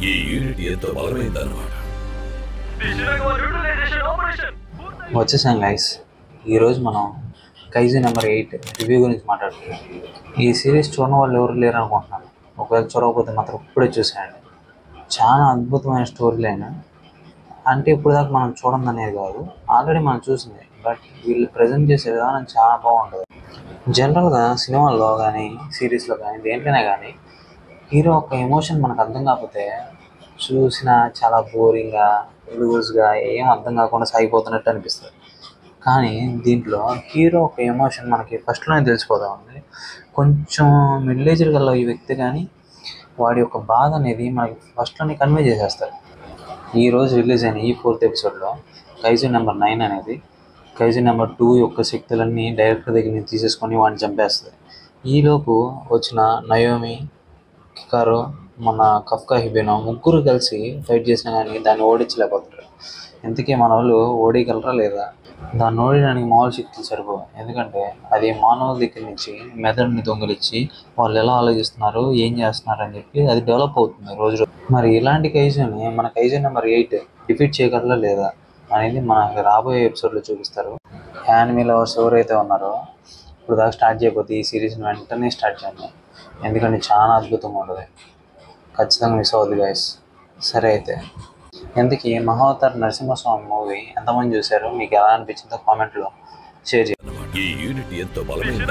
ఈ యూనిట్ ఎంతో బలమైందన్నమాట. వచ్చేసాం గైస్. ఈరోజు మనం కైజీ నెంబర్ 8 రివ్యూ గురించి మాట్లాడుతున్నాం. ఈ సిరీస్ చూడని వాళ్ళు ఎవరు లేరు అనుకుంటున్నాను. ఒకవేళ చూడకపోతే మాత్రం ఇప్పుడే చూసేయండి. చాలా అద్భుతమైన స్టోరీ లైన్. అంటే ఇప్పుడు దాకా మనం చూడండి అనేది కాదు, ఆల్రెడీ మనం చూసింది. బట్ వీళ్ళు ప్రజెంట్ చేసే విధానం చాలా బాగుంటుంది. జనరల్గా సినిమాల్లో కానీ సిరీస్లో కానీ దేంట్లోనే కానీ హీరో ఒక ఎమోషన్ మనకు అర్థం కాకపోతే చూసినా చాలా బోరింగ్గా లూజ్గా ఏం అర్థం కాకుండా సాగిపోతున్నట్టు అనిపిస్తుంది. కానీ దీంట్లో హీరో ఒక ఎమోషన్ మనకి ఫస్ట్లోనే తెలిసిపోతూ ఉంది. కొంచెం మిడిల్ ఏజ్డ్ గల ఈ వ్యక్తి కానీ వాడి యొక్క బాధ అనేది మనకి ఫస్ట్లోనే కన్వే చేసేస్తారు. ఈరోజు రిలీజ్ అయిన ఈ 4th ఎపిసోడ్లో కైజీ నెంబర్ 9 అనేది కైజీ నెంబర్ 2 యొక్క శక్తులన్నీ డైరెక్టర్ దగ్గర నుంచి తీసేసుకొని వాడిని చంపేస్తుంది. ఈలోపు వచ్చిన నయోమి, కికారో, మన కఫ్కా హిబెనో ముగ్గురు కలిసి ఫైట్ చేసినా కానీ దాన్ని ఓడించలేకపోతారు. ఇంతకీ మన వాళ్ళు ఓడిగలరా లేదా? దాన్ని ఓడించడానికి మామూలు శక్తులు సరిపోవు. ఎందుకంటే అది మానవుల దగ్గర నుంచి మెదడుని దొంగలిచ్చి వాళ్ళు ఎలా ఆలోచిస్తున్నారు, ఏం చేస్తున్నారు అని చెప్పి అది డెవలప్ అవుతుంది రోజు. మరి ఇలాంటి కైజీని మన కైజీ నెంబర్ 8 డిఫీట్ చేయగలరా లేదా అనేది మనకి రాబోయే ఎపిసోడ్లో చూపిస్తారు. యానిమీ లవర్స్ ఎవరైతే ఉన్నారో ఇప్పుడు దాకా స్టార్ట్ చేయకపోతే ఈ సిరీస్ని వెంటనే స్టార్ట్ చేయండి. ఎందుకంటే చాలా అద్భుతంగా ఉంటుంది. ఖచ్చితంగా మిస్ అవ్వద్దు గైస్. సరే అయితే ఎందుకు మహావతార్ నరసింహస్వామి మూవీ ఎంతమంది చూశారు, మీకు ఎలా అనిపించిందో కామెంట్లో షేర్ చేయండి. ఈ యూనిట్ ఎంతో బలమైంది.